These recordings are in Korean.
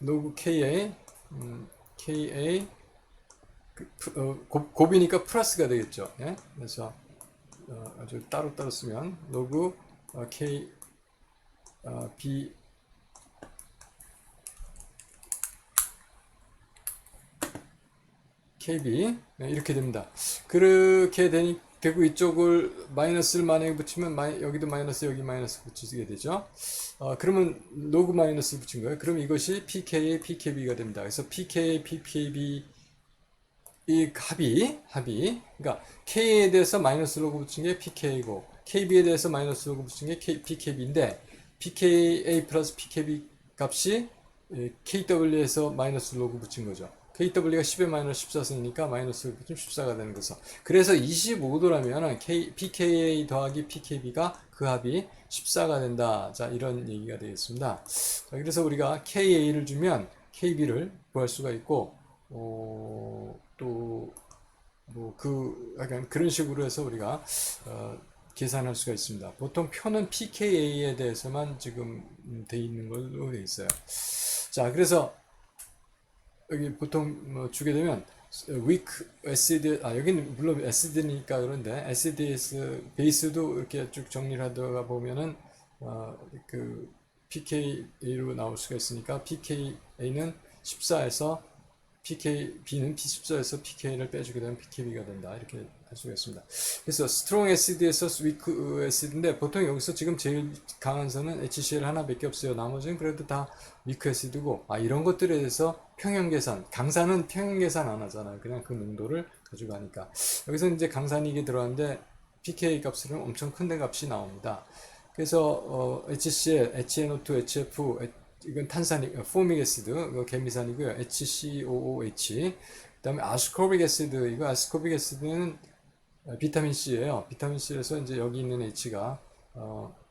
로그 KA, KA, 곱이니까 플러스가 되겠죠. 예? 그래서 아주 따로따로 쓰면 로그 K, B, KB 이렇게 됩니다. 그렇게 되고 이쪽을 마이너스를 만약에 붙이면 여기도 마이너스 여기 마이너스 붙이게 되죠. 그러면 로그 마이너스 붙인 거예요. 그럼 이것이 PKA, PKB가 됩니다. 그래서 PKA, PKB 이 합이 그러니까 K에 대해서 마이너스 로그 붙인 게 PK고 KB에 대해서 마이너스 로그 붙인 게 PKB인데 PKA 플러스 PKB 값이 KW에서 마이너스 로그 붙인 거죠. KW가 10에 마이너스 14승이니까 마이너스 14가 되는 거죠. 그래서 25도라면 PKA 더하기 PKB가 그 합이 14가 된다. 자, 이런 얘기가 되겠습니다. 자, 그래서 우리가 KA를 주면 KB를 구할 수가 있고, 또, 약간 그런 식으로 해서 우리가, 계산할 수가 있습니다. 보통 표는 PKA에 대해서만 지금 돼 있는 걸로 돼 있어요. 자, 그래서 여기 보통 주게 되면 weak acid, 여기는 물론 acid니까 그런데 acids 베이스도 이렇게 쭉 정리를 하다가 보면은 그 pKa로 나올 수가 있으니까 pKa는 14에서 PKB는 P14에서 PK를 빼주게 되면 PKB가 된다. 이렇게 할 수가 있습니다. 그래서 strong acid에서 weak acid인데 보통 여기서 지금 제일 강한 선은 HCl 하나밖에 없어요. 나머지는 그래도 다 weak acid고 이런 것들에 대해서 평형 계산, 강산은 평형 계산 안 하잖아요. 그냥 그 농도를 가져가니까. 여기서 이제 강산이 이게 들어가는데 pK 값은 엄청 큰 데 값이 나옵니다. 그래서 HCl, HNO2, HF, 이건 탄산이 포믹 애시드, 이거 개미산이고요. HCOOH. 그다음에 아스코빅 애시드, 이거 아스코빅 애시드는 비타민 C예요. 비타민 C에서 이제 여기 있는 H가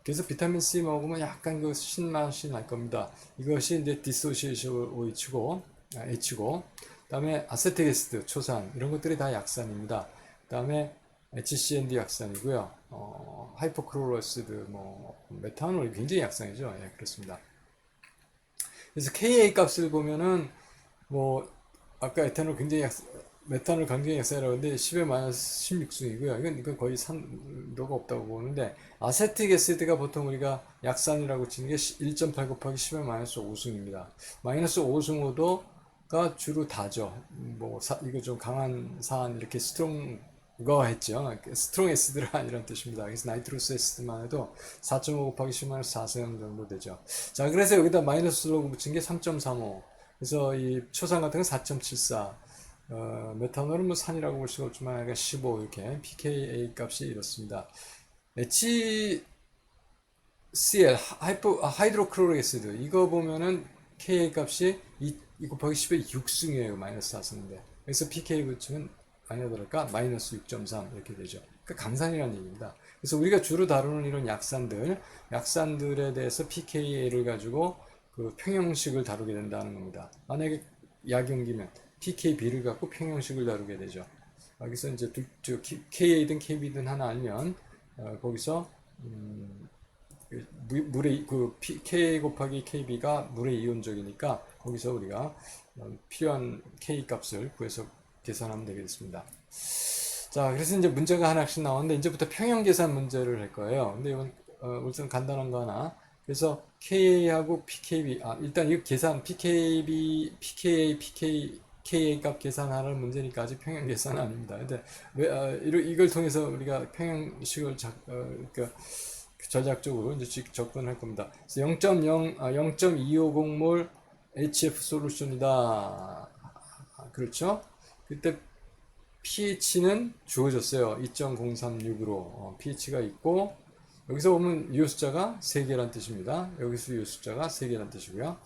그래서 비타민 C 먹으면 약간 그 신맛이 날 겁니다. 이것이 이제 디소시에이션 OH고 H고, 그다음에 아세틱 애시드, 초산 이런 것들이 다 약산입니다. 그다음에 HCND 약산이고요. 하이포크로로시드, 메탄올 굉장히 약산이죠. 예, 그렇습니다. 그래서 KA 값을 보면은 아까 에탄올 굉장히 메탄올 굉장히 약산이라고 했는데 10에 마이너스 16승이고요. 이건 거의 산도가 없다고 보는데 아세틱 애시드가 보통 우리가 약산이라고 치는 게 1.8 곱하기 10에 마이너스 5승입니다. 마이너스 5승호도가 주로 다죠. 이거 좀 강한 산 이렇게 스트롱거 했죠. 스트롱 애시드라 이런 뜻입니다. 그래서 나이트로스 애시드만 해도 4.5 곱하기 10만 4승 정도 되죠. 자, 그래서 여기다 마이너스 로그 붙인 게 3.35. 그래서 이 초산 같은 건 4.74. 메탄올은 산이라고 볼 수가 없지만 약간 15 이렇게 pKa 값이 이렇습니다. HCl 하이드로크로릭 애시드 이거 보면은 Ka 값이 2 곱하기 10의 6승이에요. 마이너스 4승인데 그래서 pK 붙이면 많이 들을까 마이너스 6.3 이렇게 되죠. 그러니까 강산이라는 얘기입니다. 그래서 우리가 주로 다루는 이런 약산들에 대해서 pKa를 가지고 그 평형식을 다루게 된다는 겁니다. 만약에 약용기면 pKb를 갖고 평형식을 다루게 되죠. 여기서 이제 KA든 KB든 하나 알면 거기서 물의 K 곱하기 KB가 물의 이온적이니까 거기서 우리가 필요한 K 값을 구해서 계산하면 되겠습니다. 자, 그래서 이제 문제가 하나씩 나왔는데 이제부터 평형 계산 문제를 할 거예요. 근데 이건 우선 간단한 거 하나. 그래서 KA하고 PKB, 일단 이 계산 PKB, PKA, KA 값 계산하는 문제니까 아직 평형 계산은 아닙니다. 근데 이걸 통해서 우리가 평형식을 그러니까 전략적으로 이제 접근할 겁니다. 그래서 0.250몰 HF 솔루션이다. 그렇죠? 그때 pH는 주어졌어요. 2.036으로 pH가 있고 여기서 보면 유효 숫자가 3개란 뜻입니다. 여기서 유효 숫자가 3개란 뜻이고요.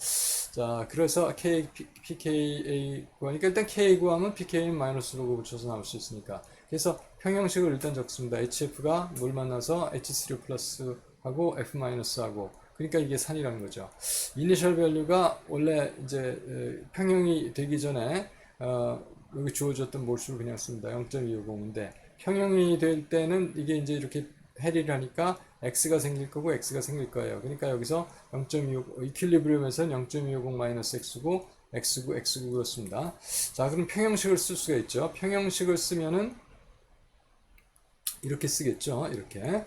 자, 그래서 pKa 구하니까 일단 Ka 구하면 pK는 마이너스 로그 붙여서 나올 수 있으니까 그래서 평형식을 일단 적습니다. HF가 물 만나서 H3O 플러스 하고 F 마이너스 하고 그러니까 이게 산이라는 거죠. 이니셜 밸류가 원래 이제 평형이 되기 전에 여기 주어졌던 몰수를 그냥 씁니다. 0.250인데 평형이 될 때는 이게 이제 이렇게 해리를 하니까 x가 생길 거고 x가 생길 거예요. 그러니까 여기서 0.25 이퀄리브리엄에서는 0.250 마이너스 x고 x고 그렇습니다. 자, 그럼 평형식을 쓸 수가 있죠. 평형식을 쓰면은 이렇게 쓰겠죠. 이렇게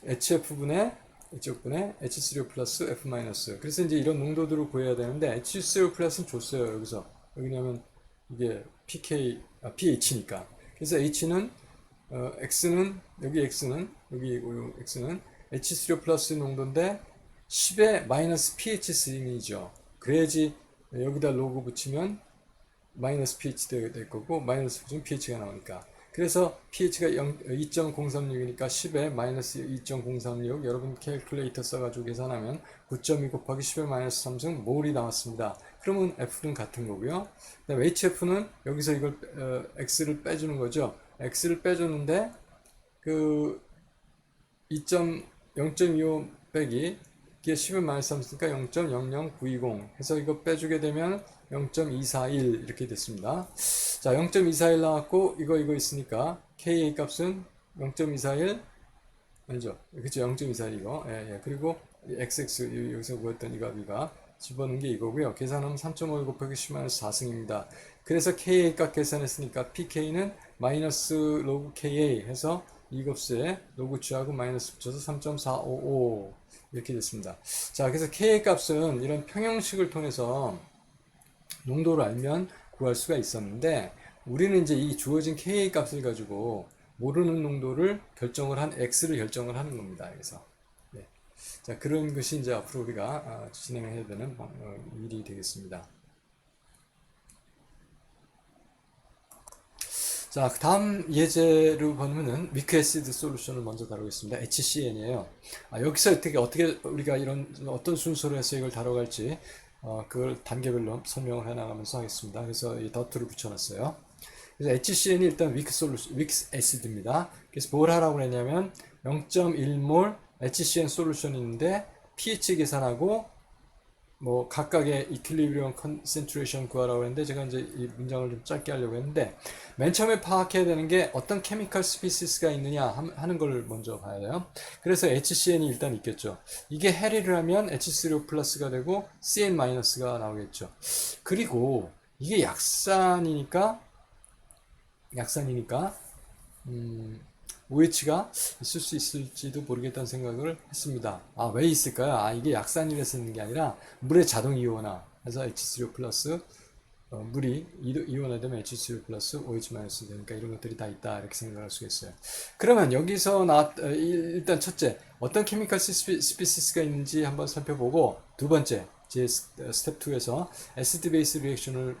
HF분의 이쪽분에 H3O 플러스 F 마이너스. 그래서 이제 이런 농도들을 구해야 되는데 H3O 플러스는 줬어요. 여기서 여기냐면 이게 pH니까. 그래서 H는 X는 여기 X는 여기 X는 H3O 플러스 농도인데 10의 마이너스 pH3이죠. 그래야지 여기다 로그 붙이면 마이너스 pH 될 거고 마이너스 붙이면 pH가 나오니까. 그래서 pH가 2.036이니까 10에 마이너스 2.036 여러분 캘큘레이터 써가지고 계산하면 9.2 곱하기 10의 마이너스 3승 몰이 나왔습니다. 그러면 F는 같은 거고요. 그다음에 HF는 여기서 이걸 X를 빼주는 거죠. X를 빼줬는데 그 0.25 빼기 이게 10의 마이너스 3쓰니까 0.00920 해서 이거 빼주게 되면 0.241 이렇게 됐습니다. 자, 0.241 나왔고 이거 있으니까 KA 값은 0.241 아니죠? 그쵸? 0.241 이거. 예. 그리고 XX 여기서 구했던 이 값이가 집어넣은 게 이거고요. 계산하면 3.5 곱하기 10-4승입니다. 그래서 KA 값 계산했으니까 PK는 마이너스 로그 KA 해서 이 값에 로그 취하고 마이너스 붙여서 3.455 이렇게 됐습니다. 자, 그래서 KA 값은 이런 평형식을 통해서 농도를 알면 구할 수가 있었는데 우리는 이제 이 주어진 KA 값을 가지고 모르는 농도를 X를 결정을 하는 겁니다. 그래서 네. 자, 그런 것이 이제 앞으로 우리가 진행해야 되는 일이 되겠습니다. 자, 다음 예제로 보면은 위크 애시드 솔루션을 먼저 다루겠습니다. HCN이에요. 여기서 어떻게 우리가 이런 어떤 순서로 해서 이걸 다뤄갈지 그걸 단계별로 설명을 해나가면서 하겠습니다. 그래서 이 더트를 붙여놨어요. 그래서 HCN이 일단 위크 애시드입니다. 그래서 뭘 하라고 했냐면 0.1몰 HCN 솔루션이 있는데 pH 계산하고 뭐 각각의 이퀄리브리엄 컨센트레이션 구하라고 했는데 제가 이제 이 문장을 좀 짧게 하려고 했는데 맨 처음에 파악해야 되는 게 어떤 케미컬 스피시스가 있느냐 하는 걸 먼저 봐야 돼요. 그래서 HCN이 일단 있겠죠. 이게 해리를 하면 H3O 플러스가 되고 CN 마이너스가 나오겠죠. 그리고 이게 약산이니까 OH가 있을 수 있을지도 모르겠다는 생각을 했습니다. 왜 있을까요? 이게 약산이라서 있는 게 아니라 물의 자동 이온화 해서 H3O 플러스 물이 이온화되면 H3O 플러스 OH 마이너스 되니까 이런 것들이 다 있다 이렇게 생각할 수 있어요. 그러면 여기서 일단 첫째 어떤 케미컬 스피시스가 있는지 한번 살펴보고 두 번째 제 스텝 2에서 애시드 베이스 리액션을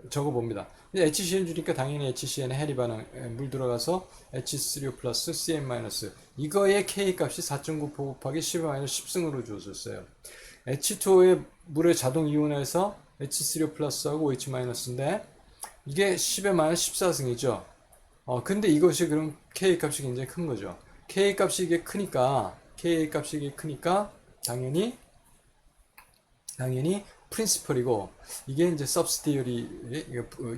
적어봅니다. HCN 주니까 당연히 HCN의 해리 반응 물 들어가서 H3O 플러스 CN 마이너스 이거의 K 값이 4.9 곱하기 10 마이너스 10승으로 주어졌어요. H2O의 물의 자동 이온화에서 H3O 플러스하고 OH 마이너스인데 이게 10의 마이너스 14승이죠. 근데 이것이 그럼 K 값이 굉장히 큰 거죠. K 값이 이게 크니까 당연히 프린시플이고 이게 이제 서브스티어리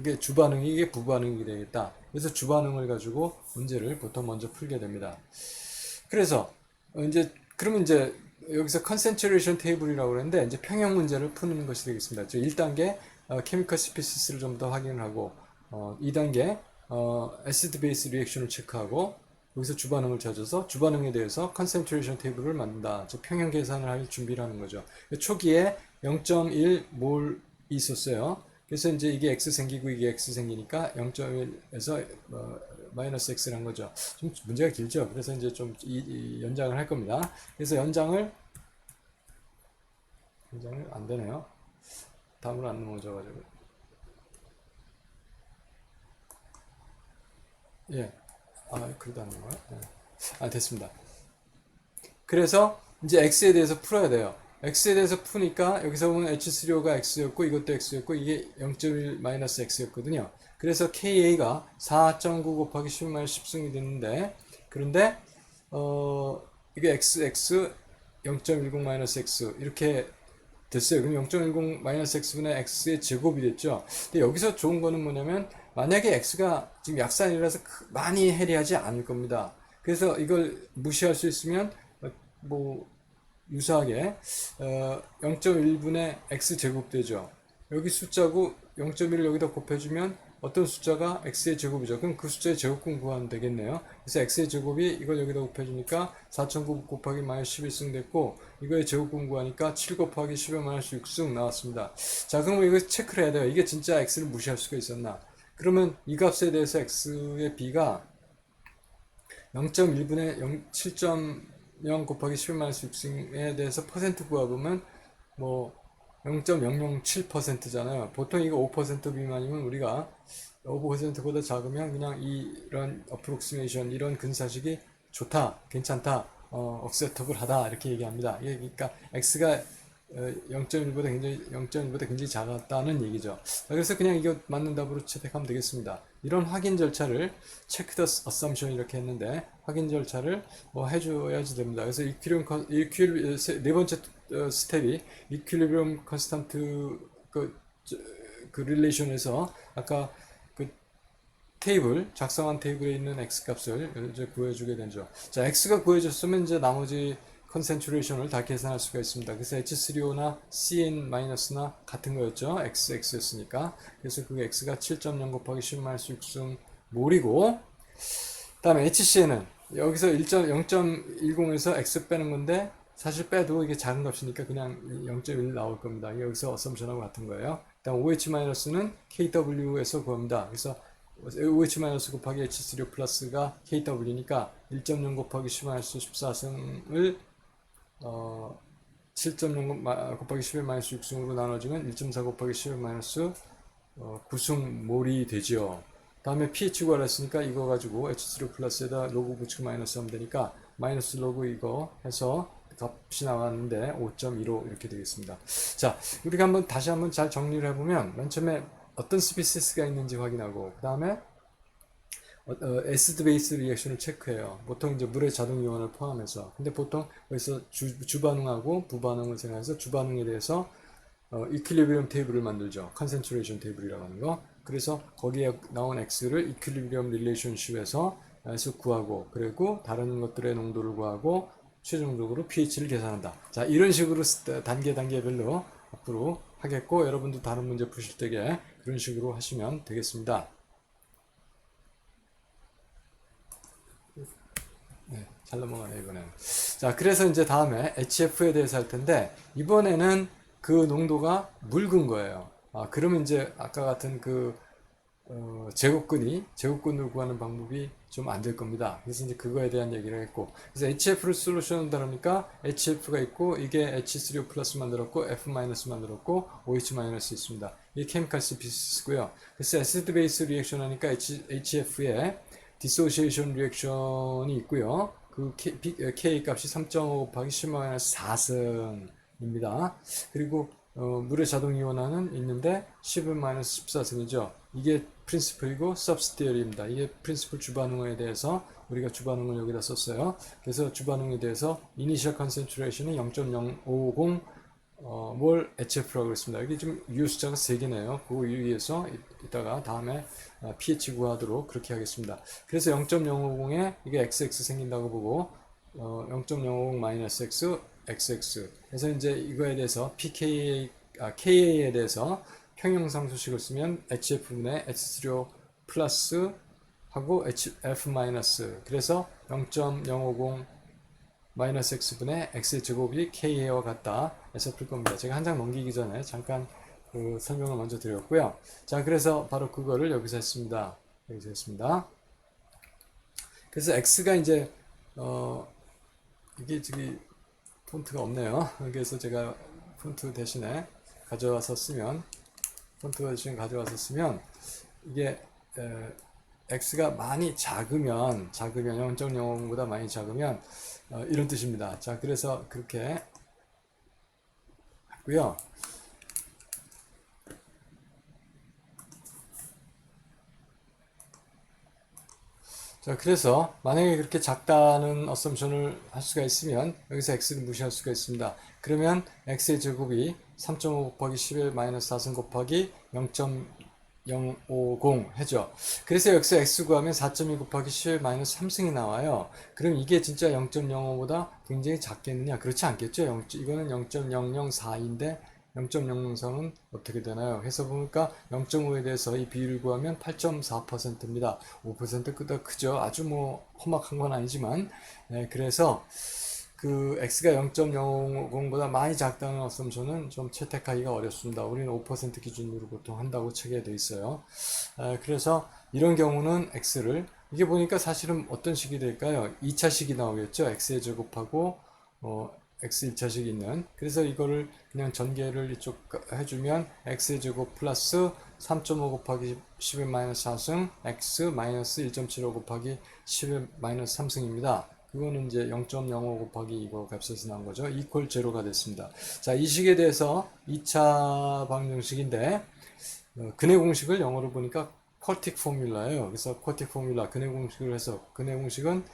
이게 주반응이 이게 부반응이 되겠다. 그래서 주반응을 가지고 문제를 보통 먼저 풀게 됩니다. 그래서 그러면 이제 여기서 컨센트레이션 테이블이라고 그러는데 이제 평형 문제를 푸는 것이 되겠습니다. 1단계 케미컬 스피시스를 좀 더 확인을 하고 2단계 애시드 베이스 리액션을 체크하고 여기서 주반응을 찾아서 주반응에 대해서 컨센트레이션 테이블을 만든다. 즉 평형 계산을 할 준비를 하는 거죠. 초기에 0.1몰 있었어요. 그래서 이제 이게 X 생기고 이게 X 생기니까 0.1에서 마이너스 X를 한 거죠. 좀 문제가 길죠. 그래서 이제 좀 연장을 할 겁니다. 그래서 연장을 안 되네요. 다음으로 안 넘어져가지고. 예. 그래도 안 넘어요? 됐습니다. 그래서 이제 X에 대해서 풀어야 돼요. X에 대해서 푸니까 여기서 보면 H3O가 X였고 이것도 X였고 이게 0.1 마이너스 X였거든요. 그래서 KA가 4.9 곱하기 10 마이너스 10승이 됐는데 그런데 이게 XX 0.10 마이너스 X 이렇게 됐어요. 그럼 0.10 마이너스 X분의 X의 제곱이 됐죠. 근데 여기서 좋은 거는 뭐냐면 만약에 X가 지금 약산이라서 많이 해리하지 않을 겁니다. 그래서 이걸 무시할 수 있으면 뭐 유사하게 0.1분의 x제곱 되죠. 여기 숫자고 0.1을 여기다 곱해주면 어떤 숫자가 x의 제곱이죠. 그럼 그 숫자의 제곱근 구하면 되겠네요. 그래서 x의 제곱이 이걸 여기다 곱해주니까 4,900 곱하기 마이너스 11승 됐고, 이거의 제곱근 구하니까 7 곱하기 10의 마이너스 6승 나왔습니다. 자, 그러면 이거 체크를 해야 돼요. 이게 진짜 x를 무시할 수가 있었나? 그러면 이 값에 대해서 x의 b가 0.1분의 7.0 곱하기 10의 마이너스 6승에 대해서 퍼센트 구하보면 뭐 0.007%잖아요. 보통 이거 5% 미만이면 우리가 5%보다 작으면 그냥 이런 어프록시메이션, 이런 근사식이 좋다, 괜찮다, 억셉터블 하다 이렇게 얘기합니다. 그러니까 x가 0.1보다 굉장히 작았다는 얘기죠. 그래서 그냥 이거 맞는 답으로 채택하면 되겠습니다. 이런 확인 절차를 체크 더 어썸션 이렇게 했는데, 확인 절차를 뭐 해줘야지 됩니다. 그래서 네 번째 스텝이 이퀄리브리엄 컨스탄트 그 릴레이션에서 아까 그 테이블, 작성한 테이블에 있는 x 값을 이제 구해주게 되죠. 자, x가 구해졌으면 이제 나머지 컨센트레이션을 다 계산할 수가 있습니다. 그래서 H3O나 CN-나 같은 거였죠. XX였으니까. 그래서 그 x가 7.0 곱하기 10-6승 몰이고, 다음에 HCN은 여기서 0.10에서 x 빼는 건데, 사실 빼도 이게 작은 값이니까 그냥 0.1 나올 겁니다. 여기서 어썸션하고 같은 거예요. 다음 OH-는 KW에서 구합니다. 그래서 OH- 곱하기 H3O 플러스가 KW니까 1.0 곱하기 10-14승을 7.0 곱하기 10의 마이너스 6승으로 나눠주면 1.4 곱하기 10의 마이너스 9승 몰이 되죠. 다음에 pH 구하랬으니까 이거 가지고 H3O 플러스에다 로그 붙이고 마이너스 하면 되니까 마이너스 로그 이거 해서 값이 나왔는데 5.15 이렇게 되겠습니다. 자, 우리가 다시 한번 잘 정리를 해보면, 맨 처음에 어떤 스피시스가 있는지 확인하고, 그 다음에 애시드 베이스 리액션을 체크해요. 보통 이제 물의 자동 이온을 포함해서. 근데 보통 여기서 주반응하고 부반응을 생각해서 주반응에 대해서 이퀄리브리엄 테이블을 만들죠. 컨센트레이션 테이블이라고 하는 거. 그래서 거기에 나온 x를 이퀄리브리엄 릴레이션십에서 구하고, 그리고 다른 것들의 농도를 구하고 최종적으로 pH를 계산한다. 자, 이런 식으로 단계별로 앞으로 하겠고, 여러분도 다른 문제 푸실 때에 그런 식으로 하시면 되겠습니다. 네, 잘 넘어가네 이번에는. 자, 그래서 이제 다음에 HF에 대해서 할 텐데, 이번에는 그 농도가 묽은 거예요. 그러면 이제 아까 같은 그 제곱근을 구하는 방법이 좀 안 될 겁니다. 그래서 이제 그거에 대한 얘기를 했고, 그래서 HF를 솔루션을 다루니까 HF가 있고, 이게 H3O 플러스 만들었고, F 마이너스 만들었고, OH 마이너스 있습니다. 이게 케미칼 스피시스고요. 그래서 애시드 베이스 리액션 하니까 HF에 디소시에이션 리액션이 있고요. 그 K 값이 3.5 곱하기 10-4승입니다. 그리고 물의 자동 이온화는 있는데 10-14승이죠. 이게 프린시플이고 서브스티얼입니다. 이게 프린시플 주반응에 대해서 우리가 주반응을 여기다 썼어요. 그래서 주반응에 대해서 이니셜 컨센트레이션은 0.050 몰 HF라고 그랬습니다. 여기 지금 유 숫자가 3개네요. 그 유의해서 이따가 다음에 pH 구하도록 그렇게 하겠습니다. 그래서 0.050에 이게 XX 생긴다고 보고 0.050 마이너스 X, XX. 그래서 이제 이거에 대해서 KA에 대해서 평형상수식을 쓰면 HF분의 H3O 플러스 하고 HF 마이너스. 그래서 0.050 마이너스 x분의 x의 제곱이 k와 같다 해서 풀 겁니다. 제가 한 장 넘기기 전에 잠깐 그 설명을 먼저 드렸고요. 자, 그래서 바로 그거를 여기서 했습니다. 그래서 x가 이제 이게 저기 폰트가 없네요. 그래서 제가 폰트 대신에 가져와서 쓰면 이게 x가 많이 작으면 0.05보다 많이 작으면 이런 뜻입니다. 자, 그래서 그렇게 했고요. 자, 그래서 만약에 그렇게 작다는 어썸션을 할 수가 있으면 여기서 x를 무시할 수가 있습니다. 그러면 x의 제곱이 3.5 곱하기 10의 마이너스 4승 곱하기 050 해죠. 그래서 여기서 x 구하면 4.2 곱하기 10 마이너스 3승이 나와요. 그럼 이게 진짜 0.05보다 굉장히 작겠느냐? 그렇지 않겠죠? 이거는 0.004인데 0.003은 어떻게 되나요? 해서 보니까 0.5에 대해서 이 비율을 구하면 8.4%입니다. 5%보다 크죠? 아주 뭐 험악한 건 아니지만, 네, 그래서 그 x가 0.050보다 많이 작다는 어썸션은 좀 채택하기가 어렵습니다. 우리는 5% 기준으로 보통 한다고 책에 돼 있어요. 그래서 이런 경우는 x를 이게 보니까 사실은 어떤 식이 될까요? 2차식이 나오겠죠. x의 제곱하고 x 1차식이 있는. 그래서 이거를 그냥 전개를 이쪽 해주면 x의 제곱 플러스 3.5 곱하기 10의 마이너스 4승 x 마이너스 1.75 곱하기 10의 마이너스 3승입니다. 그거는 이제 0.05 곱하기 이거 값에서 나온 거죠. 이퀄 제로가 됐습니다. 자, 이 식에 대해서 2차 방정식인데 근해 공식을 영어로 보니까 쿼틱 포뮬라예요. 그래서 쿼틱 포뮬라 근해 공식을 해서 근해 공식은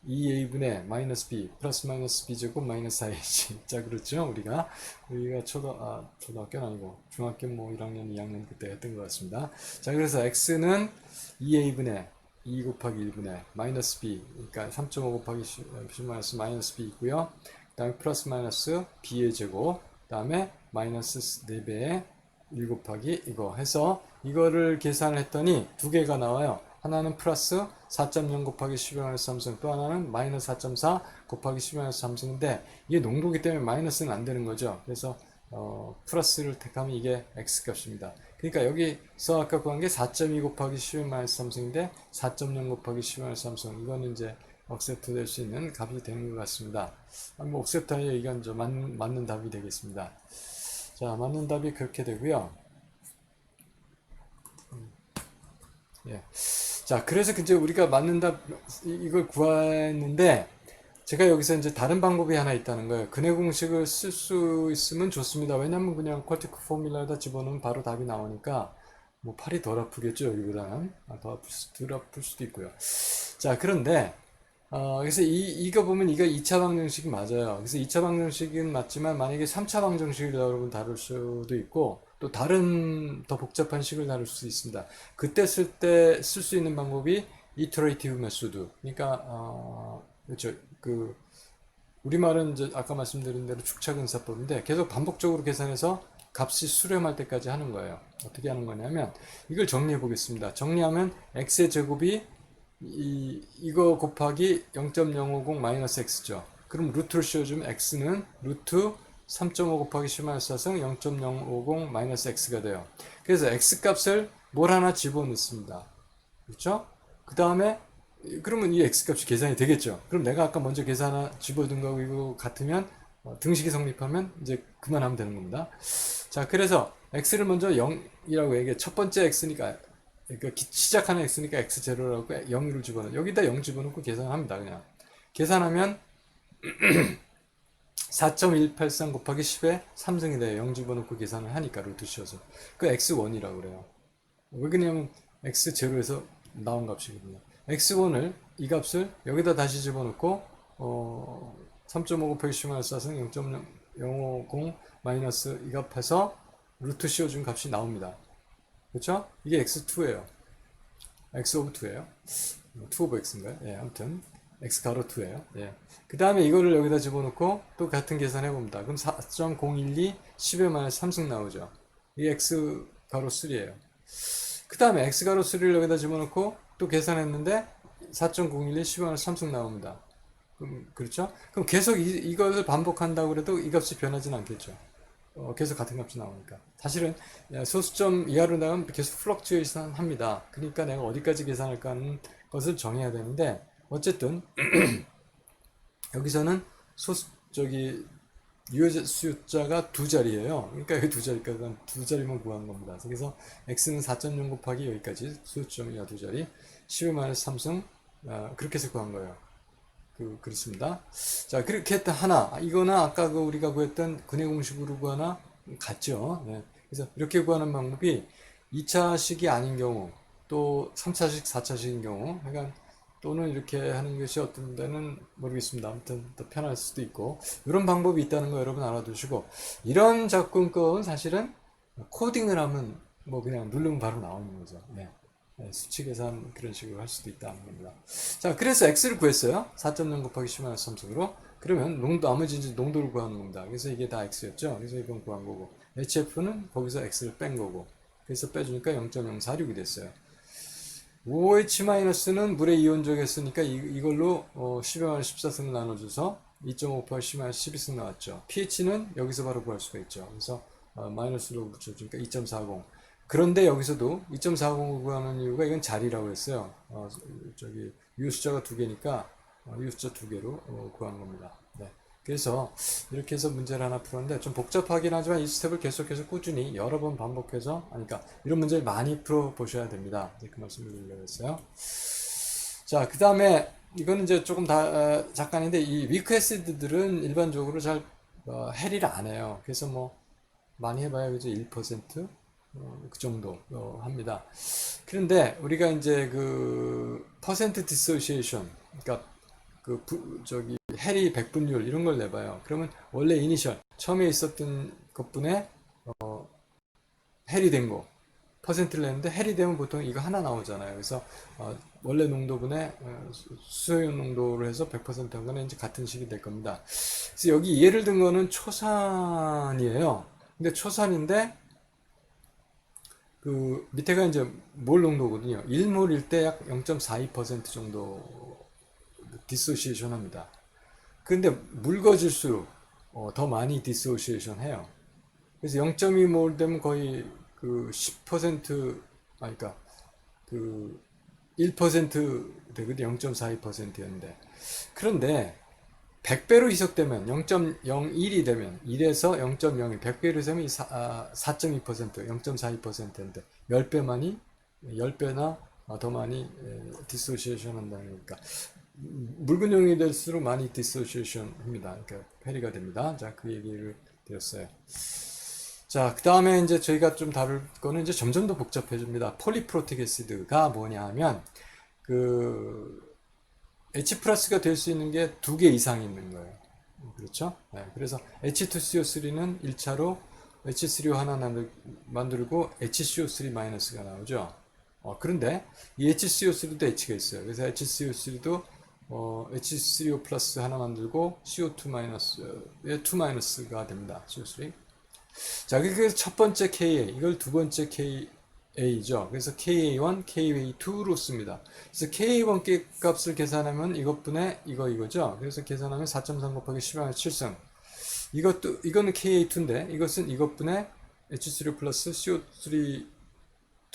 2a분의 마이너스 b 플러스 마이너스 b 제곱 마이너스 4ac. 자, 그렇죠. 우리가 초등학교는 아니고 중학교 뭐 1학년 2학년 그때 했던 것 같습니다. 자, 그래서 x는 2a분의 2 곱하기 1분의 마이너스 b, 그러니까 3.5 곱하기 10 마이너스 마이너스 b 있고요. 그 다음에 플러스 마이너스 b의 제곱, 그 다음에 마이너스 4배의 1 곱하기 이거 해서 이거를 계산을 했더니 두 개가 나와요. 하나는 플러스 4.0 곱하기 10의 마이너스 3승, 또 하나는 마이너스 4.4 곱하기 10의 마이너스 3승인데 이게 농도기 때문에 마이너스는 안 되는 거죠. 그래서 플러스를 택하면 이게 x 값입니다. 그러니까 여기서 아까 구한 게 4.2 곱하기 10의 마이너스 3승인데 4.0 곱하기 10의 마이너스 3승 이거는 이제 억셉트 될 수 있는 값이 되는 것 같습니다. 뭐 억셉트의 이건 좀 맞는 답이 되겠습니다. 자, 맞는 답이 그렇게 되고요. 예. 자, 그래서 이제 우리가 맞는 답 이걸 구했는데 제가 여기서 이제 다른 방법이 하나 있다는 거예요. 근해 공식을 쓸 수 있으면 좋습니다. 왜냐면 그냥 쿼티크 포뮬러에다 집어넣으면 바로 답이 나오니까 뭐 팔이 덜 아프겠죠, 여기보다는. 덜 아플 수도 있고요. 자, 그런데 그래서 이거 보면 이거 2차 방정식이 맞아요. 그래서 2차 방정식은 맞지만 만약에 3차 방정식을 여러분 다룰 수도 있고 또 다른 더 복잡한 식을 다룰 수 있습니다. 그때 쓸 수 있는 방법이 이터레이티브 메소드. 그러니까 그렇죠. 우리말은 이제 아까 말씀드린 대로 축차근사법인데 계속 반복적으로 계산해서 값이 수렴할 때까지 하는 거예요. 어떻게 하는 거냐면 이걸 정리해 보겠습니다. 정리하면 x의 제곱이 이거 곱하기 0.050 마이너스 x죠. 그럼 루트를 씌워주면 x는 루트 3.5 곱하기 10-4승 0.050 마이너스 x가 돼요. 그래서 x 값을 뭘 하나 집어넣습니다. 그렇죠? 그 다음에 그러면 이 x값이 계산이 되겠죠. 그럼 내가 아까 먼저 계산 집어둔 거하고 이거 같으면 등식이 성립하면 이제 그만하면 되는 겁니다. 자, 그래서 x를 먼저 0이라고 얘기해. 첫 번째 x니까 그러니까 시작하는 x니까 x0라고 0을 집어넣어. 여기다 0 집어넣고 계산합니다. 그냥 계산하면 4.183 곱하기 10에 3승이 돼요. 0 집어넣고 계산을 하니까 루트 씌워서. 그 x1이라고 그래요. 왜 그러냐면 x0에서 나온 값이거든요. x1을 이 값을 여기다 다시 집어넣고 3.5 곱하기 10을 써서 0.050 마이너스 이 값해서 루트 씌워준 값이 나옵니다. 그렇죠? 이게 x2예요. x 오브 2예요. 2 오브 x인가요? 예, 아무튼 x 가로 2예요. 예. 그 다음에 이거를 여기다 집어넣고 또 같은 계산 해봅니다. 그럼 4.012 10의 마이너스 3승 나오죠. 이게 x 가로 3예요. 그 다음에 x 가로 3를 여기다 집어넣고 또 계산했는데 4.012 10의 마이너스 3승 나옵니다. 그렇죠? 그럼 계속 이것을 반복한다고 그래도 이 값이 변하진 않겠죠. 계속 같은 값이 나오니까. 사실은 소수점 이하로 나가면 계속 플럭츄에이션 합니다. 그러니까 내가 어디까지 계산할까 하는 것을 정해야 되는데 어쨌든 여기서는 유효 숫자가 두 자리예요. 그러니까 여기 두 자리까지 두 자리만 구한 겁니다. 그래서 x는 4.0 곱하기 여기까지 소수점 이하 두 자리 10의 마이너스 3승 그렇게 해서 구한 거예요. 그렇습니다. 자, 그렇게 했다 하나. 이거는 아까 우리가 구했던 근해 공식으로 구하나 같죠. 네. 그래서 이렇게 구하는 방법이 2차식이 아닌 경우, 또 3차식, 4차식인 경우, 그러니까 또는 이렇게 하는 것이 어떤 데는 모르겠습니다. 아무튼 더 편할 수도 있고, 이런 방법이 있다는 거 여러분 알아두시고, 이런 접근법은 사실은 코딩을 하면 뭐 그냥 누르면 바로 나오는 거죠. 네. 네, 수치 계산 그런 식으로 할 수도 있다는 겁니다. 자, 그래서 x를 구했어요. 4.0 곱하기 10-3승으로. 그러면 나머지 이제 농도를 구하는 겁니다. 그래서 이게 다 x였죠. 그래서 이건 구한 거고. HF는 거기서 x를 뺀 거고. 그래서 빼주니까 0.046이 됐어요. OH-는 물의 이온적이었으니까 이걸로 10의 14승을 나눠줘서 2.5 곱하기 10의 12승 나왔죠. pH는 여기서 바로 구할 수가 있죠. 그래서 마이너스로 붙여주니까 2.40. 그런데 여기서도 2.40을 구하는 이유가 이건 자리라고 했어요. 저기 유효숫자가 두 개니까 유효숫자 두 개로 구한 겁니다. 네. 그래서 이렇게 해서 문제를 하나 풀었는데 좀 복잡하긴 하지만 이 스텝을 계속해서 꾸준히 여러 번 반복해서 그러니까 이런 문제를 많이 풀어 보셔야 됩니다. 그 말씀을 드리려고 했어요. 자, 그 다음에 이거는 이제 조금 다 잠깐인데 이 위크 애시드들은 일반적으로 잘 해리를 안 해요. 그래서 뭐 많이 해봐야 그죠 1%? 그 정도 합니다. 그런데 우리가 이제 그 퍼센트 디소시에이션, 그러니까 저기 해리 백분율 이런 걸 내봐요. 그러면 원래 이니셜 처음에 있었던 것분에 해리 된 거 퍼센트를 냈는데 해리 되면 보통 이거 하나 나오잖아요. 그래서 원래 농도분에 수소연 농도로 해서 100%한 거는 이제 같은 식이 될 겁니다. 그래서 여기 예를 든 거는 초산이에요. 근데 초산인데 그 밑에가 이제 몰 농도거든요. 1몰일 때 약 0.42% 정도 디소시에이션 합니다. 근데 묽어질수록 더 많이 디소시에이션 해요. 그래서 0.2몰 되면 거의 그 10%, 그러니까 그 1% 되거든요. 0.42%였는데. 그런데 100배로 희석되면 0.01이 되면 1에서 0.02, 100배로 되면 4.2%, 0.42%인데 10배나 더 많이 디소시에이션 한다는 거니까 묽은 용이 될수록 많이 디소시에이션 합니다. 그러니까 페리가 됩니다. 자, 그 얘기를 드렸어요. 자, 그 다음에 이제 저희가 좀 다룰 거는 이제 점점 더 복잡해집니다. 폴리프로틱 애시드가 뭐냐 하면 그 H 플러스가 될 수 있는 게 두 개 이상 있는 거예요. 그렇죠? 네, 그래서 H2CO3는 1차로 H3O 하나 만들고 HCO3 마이너스가 나오죠. 그런데 이 HCO3도 H가 있어요. 그래서 HCO3도 H3O 플러스 하나 만들고 CO2 마이너스의 2 마이너스가 됩니다. CO3. 자, 그래서 첫 번째 KA, 이걸 두 번째 KA죠. 그래서 KA1, KA2로 씁니다. 그래서 KA1 값을 계산하면 이것분의 이거죠. 그래서 계산하면 4.3 곱하기 10의 7승. 이거는 KA2인데, 이것은 이것분의 H3 플러스 CO3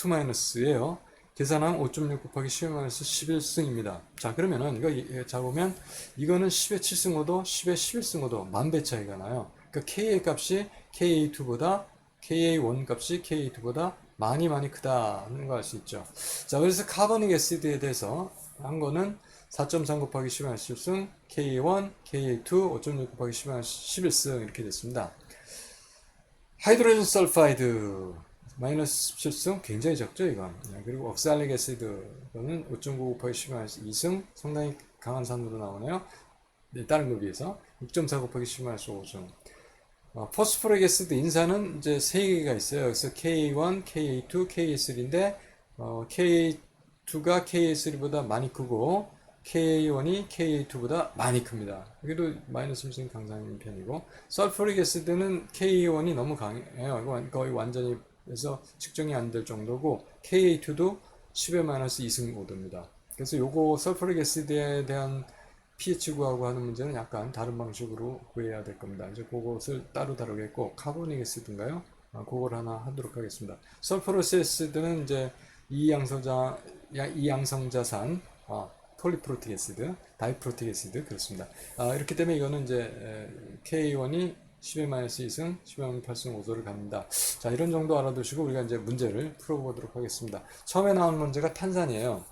2 마이너스예요. 계산하면 5.6 곱하기 10의 마이너스 11승입니다. 자, 그러면은 이거 잡으면 이거는 10의 7승 오도, 10의 11승 오도 만배 차이가 나요. 그러니까 KA 값이 KA2보다 KA1 값이 KA2보다 많이 크다는 걸 알 수 있죠. 자, 그래서 카보닉 애시드에 대해서 한 거는 4.3 곱하기 10의 10승, KA1, KA2, 5.6 곱하기 10의 11승 이렇게 됐습니다. 하이드로젠 설파이드 마이너스 17승 굉장히 적죠 이건. 그리고 옥살릭 애시드는 5.9 곱하기 10의 2승 상당히 강한 산으로 나오네요. 네, 다른 거에 비해서 6.4 곱하기 10의 5승. 포스포릭 애시드 인산은 이제 세 개가 있어요. 그래서 KA1, KA2, KA3인데 KA2가 KA3보다 많이 크고 KA1이 KA2보다 많이 큽니다. 그래도 마이너스 3승 강상인 편이고 설포릭 애시드는 KA1이 너무 강해요. 거의 완전히 해서 측정이 안 될 정도고 KA2도 10의 마이너스 2승 5도입니다. 그래서 요거 설포릭 애시드에 대한 pH 구하고 하는 문제는 약간 다른 방식으로 구해야 될 겁니다. 이제 그것을 따로 다루겠고 카보닉 애시드인가요? 그걸 하나 하도록 하겠습니다. 설포러스 애시드는 이제 이양성자산 폴리프로틱 애시드, 다이프로틱 애시드 그렇습니다. 이렇기 때문에 이거는 이제 K1이 10의 마이너스 2승, 10의 8승 5도를 갖는다. 자, 이런 정도 알아두시고 우리가 이제 문제를 풀어보도록 하겠습니다. 처음에 나온 문제가 탄산이에요.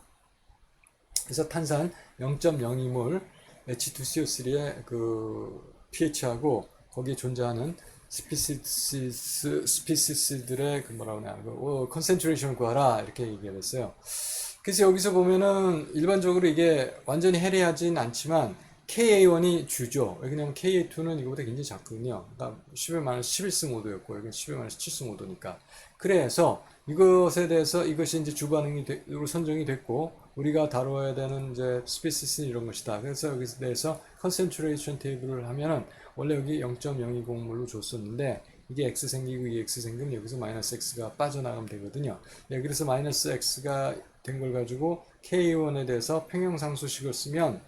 그래서 탄산 0.02몰 H2CO3의 그 pH하고 거기에 존재하는 스피시스들의 그 뭐라 그러냐, 컨센트레이션을 구하라 이렇게 얘기를 했어요. 그래서 여기서 보면은 일반적으로 이게 완전히 해리하진 않지만 KA1이 주죠. 왜냐면 KA2는 이거보다 굉장히 작거든요. 그러니까 10의 마이너스 11승 5도였고 여기는 10의 마이너스 7승 5도니까. 그래서 이것에 대해서 이것이 이제 주반응으로 선정이 됐고 우리가 다뤄야 되는 이제 스피시스는 이런 것이다. 그래서 여기서 대해서 컨센트레이션 테이블을 하면은 원래 여기 0.020몰로 줬었는데 이게 x 생기고 이 x 생기면 여기서 마이너스 x가 빠져나가면 되거든요. 네, 그래서 마이너스 x가 된 걸 가지고 k1에 대해서 평형상수식을 쓰면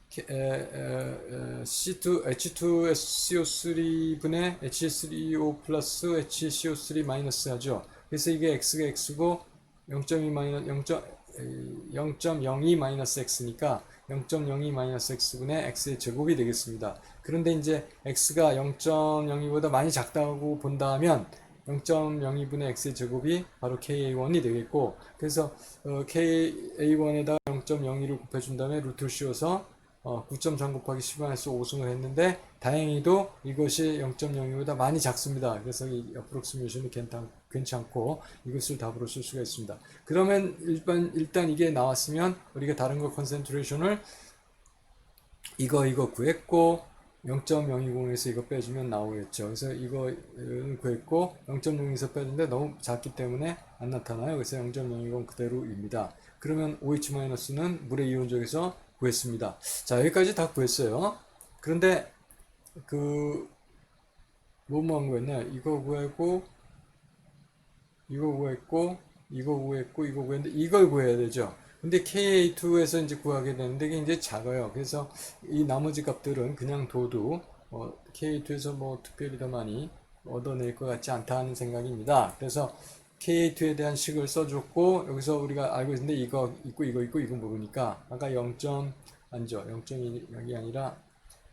C2, H2SCO3분의 HCO 플러스 HCO3 마이너스 하죠. 그래서 이게 x가 x고 0.2 마이너스 0.02 마이너스 x니까 0.02 마이너스 x분의 x의 제곱이 되겠습니다. 그런데 이제 x가 0.02보다 많이 작다고 본다면 0.02분의 x의 제곱이 바로 ka1이 되겠고 그래서 ka1에다가 0.02를 곱해준 다음에 루트를 씌워서 9.3 곱하기 10-5 5승을 했는데 다행히도 이것이 0.02보다 많이 작습니다. 그래서 이 어프록시메이션이 괜찮고 이것을 답으로 쓸 수가 있습니다. 그러면 일단 이게 나왔으면 우리가 다른 거 컨센트레이션을 이거 구했고 0.020에서 이거 빼주면 나오겠죠. 그래서 이거를 구했고 0.02에서 빼는데 너무 작기 때문에 안 나타나요. 그래서 0.020 그대로입니다. 그러면 OH-는 물의 이온적에서 구했습니다. 자, 여기까지 다 구했어요. 그런데 뭐한 거였냐? 이거 구했고 이거 구했고 이거 구했는데 이걸 구해야 되죠. 근데 KA2에서 이제 구하게 되는데 이게 이제 작아요. 그래서 이 나머지 값들은 그냥 둬도 KA2에서 뭐 특별히 더 많이 얻어낼 것 같지 않다는 생각입니다. 그래서 KA2에 대한 식을 써줬고 여기서 우리가 알고 있는데 이거 있고 이거 모르니까 아까 0.2이 아니라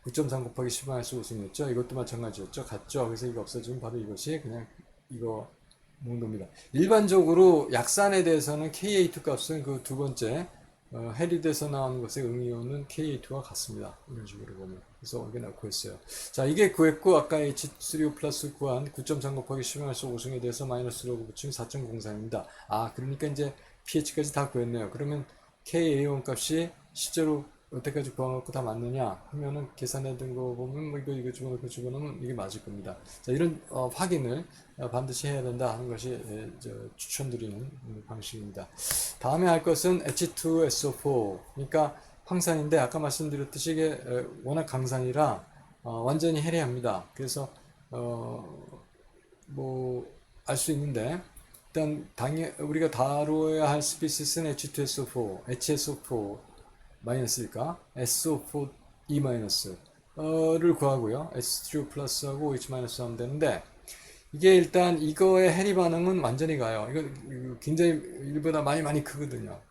9.3 곱하기 10-5 5승이었죠. 이것도 마찬가지였죠. 같죠. 그래서 이거 없어지면 바로 이것이 그냥 이거 농도입니다. 일반적으로 약산에 대해서는 Ka2 값은 그 두 번째 해리드에서 나오는 것의 응이온은 Ka2와 같습니다. 이런 식으로 보면. 그래서 이게 나고 했어요. 자, 이게 구했고 아까 H3O 플러스 구한 9.3 곱하기 10-5 5승에 대해서 마이너스로 붙인 4.03입니다. 아, 그러니까 이제 pH까지 다 구했네요. 그러면 Ka1 값이 실제로 여태까지 구해놓고 다 맞느냐 하면은 계산해둔 거 보면 뭐 이거 집어넣으면 이게 맞을 겁니다. 자, 이런 확인을 반드시 해야 된다 하는 것이 추천드리는 방식입니다. 다음에 할 것은 H2SO4 그러니까 황산인데 아까 말씀드렸듯이 이게 워낙 강산이라 완전히 해례합니다. 그래서 뭐 알 수 있는데 일단 우리가 다루어야 할 스피시스는 H2SO4, HSO4 마이너스일까? SO4 E 마이너스를 구하고요. S3O 플러스하고 OH 마이너스 하면 되는데 이게 일단 이거의 해리 반응은 완전히 가요. 이거 굉장히 일보다 많이 크거든요.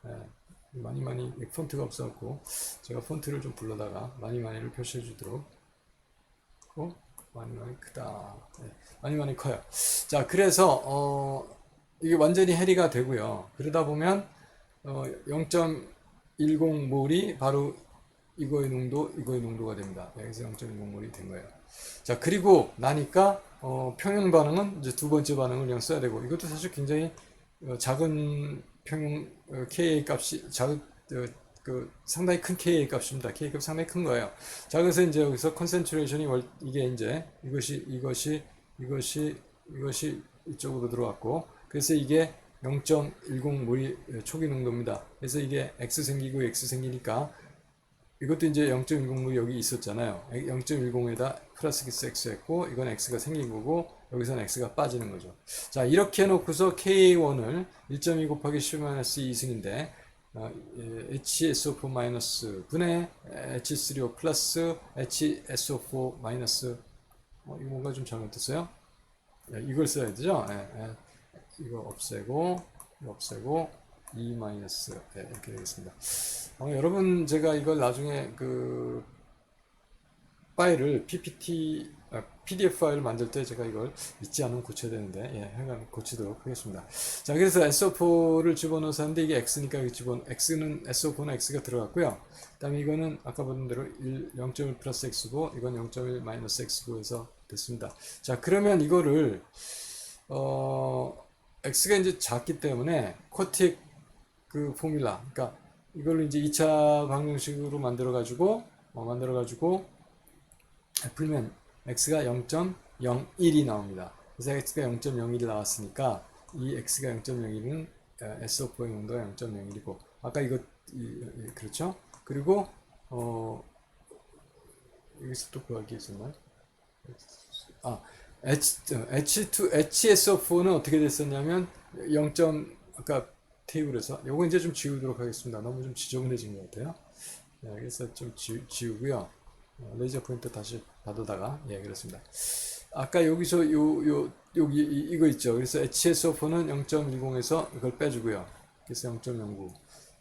많이 폰트가 없어갖고 제가 폰트를 좀 불러다가 많이를 표시해 주도록 많이 크다. 많이 커요. 자, 그래서 이게 완전히 해리가 되고요. 그러다 보면 0.10몰이 바로 이거의 농도가 됩니다. 여기서 0.10몰이 된 거예요. 자, 그리고 나니까 평형 반응은 이제 두 번째 반응을 그냥 써야 되고 이것도 사실 굉장히 작은 평형 Ka 값이 상당히 큰 Ka 값입니다. K 값 상당히 큰 거예요. 자, 그래서 이제 여기서 컨센트레이션이 이게 이제 이것이 이쪽으로 들어왔고 그래서 이게 0.10몰이 초기 농도입니다. 그래서 이게 X 생기고 X 생기니까 이것도 이제 0.10몰이 여기 있었잖아요. 0.10에다 플러스 X 했고 이건 X가 생긴 거고 여기서는 X가 빠지는 거죠. 자, 이렇게 해놓고서 K1을 1.2 곱하기 10-2승인데 HSO4 마이너스 분의 H3O 플러스 HSO4 마이너스 이거 뭔가 좀 잘못됐어요? 이걸 써야 되죠? 이거 없애고 2 마이너스 이렇게 되겠습니다. 여러분 제가 이걸 나중에 그 파일을 PDF 파일을 만들 때 제가 이걸 잊지 않으면 고쳐야 되는데 하여간 고치도록 하겠습니다. 자, 그래서 SO4를 집어넣어서 하는데 이게 X니까 X는 SO4는 X가 들어갔고요. 그 다음에 이거는 아까 본 대로 0.1 플러스 X고 이건 0.1 마이너스 X고 해서 됐습니다. 자, 그러면 이거를 X가 이제 작기 때문에 쿼틱 그 포뮬라 그러니까 이걸로 이제 2차 방정식으로 만들어가지고 풀면 x가 0.01이 나옵니다. 그래서 x가 0.01이 나왔으니까 이 x가 0.01은 s of 의 농도가 0.01이고 아까 이거 그렇죠? 그리고 여기서 또 구하기 있었나? 아, HS4는 어떻게 됐었냐면 0. 아까 테이블에서 요거 이제 좀 지우도록 하겠습니다. 너무 좀 지저분해진 것 같아요. 네, 그래서 좀 지우고요. 레이저 포인터 다시 받아다가 예 그렇습니다. 아까 여기서 여기 이거 있죠. 그래서 HS4는 0.10에서 이걸 빼주고요. 그래서 0.09.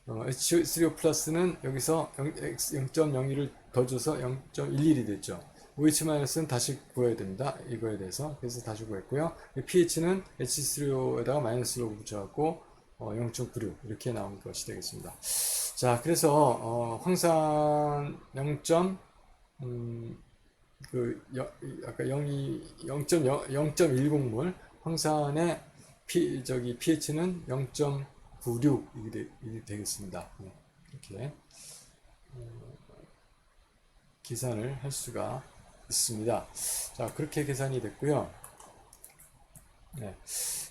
H3O 플러스는 여기서 0.01을 더 줘서 0.11이 됐죠. OH-는 다시 구해야 됩니다. 이거에 대해서. 그래서 다시 구했고요. pH는 H3O에다가 마이너스로 붙여갖고 0.96 이렇게 나온 것이 되겠습니다. 자, 그래서 황산 0. 아까 0.10몰 황산의 pH는 0.96이 되겠습니다. 네, 이렇게 계산을 할 수가 있습니다. 자, 그렇게 계산이 됐고요. 네.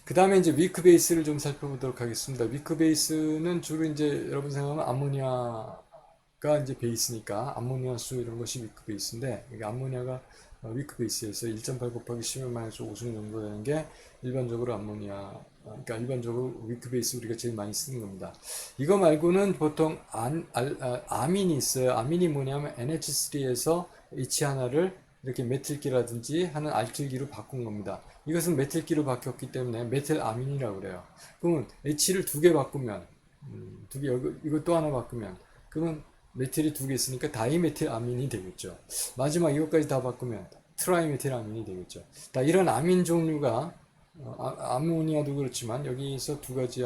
그 다음에 이제 위크 베이스를 좀 살펴보도록 하겠습니다. 위크 베이스는 주로 이제 여러분 생각하면 암모니아가 이제 베이스니까 암모니아 수 이런 것이 위크 베이스인데 이게 암모니아가 위크 베이스에서 1.8 곱하기 10-5 정도 되는 게 일반적으로 암모니아 그러니까 일반적으로 위크 베이스 우리가 제일 많이 쓰는 겁니다. 이거 말고는 보통 아민이 있어요. 아민이 뭐냐면 NH3에서 H 하나를 이렇게 메틸기라든지 하는 알킬기로 바꾼 겁니다. 이것은 메틸기로 바뀌었기 때문에 메틸아민이라고 그래요. 그러면 H를 2개 바꾸면 이거 또 하나 바꾸면 그러면 메틸이 2개 있으니까 다이메틸아민이 되겠죠. 마지막 이것까지 다 바꾸면 트라이메틸아민이 되겠죠. 이런 아민 종류가 암모니아도 그렇지만 여기서 두 가지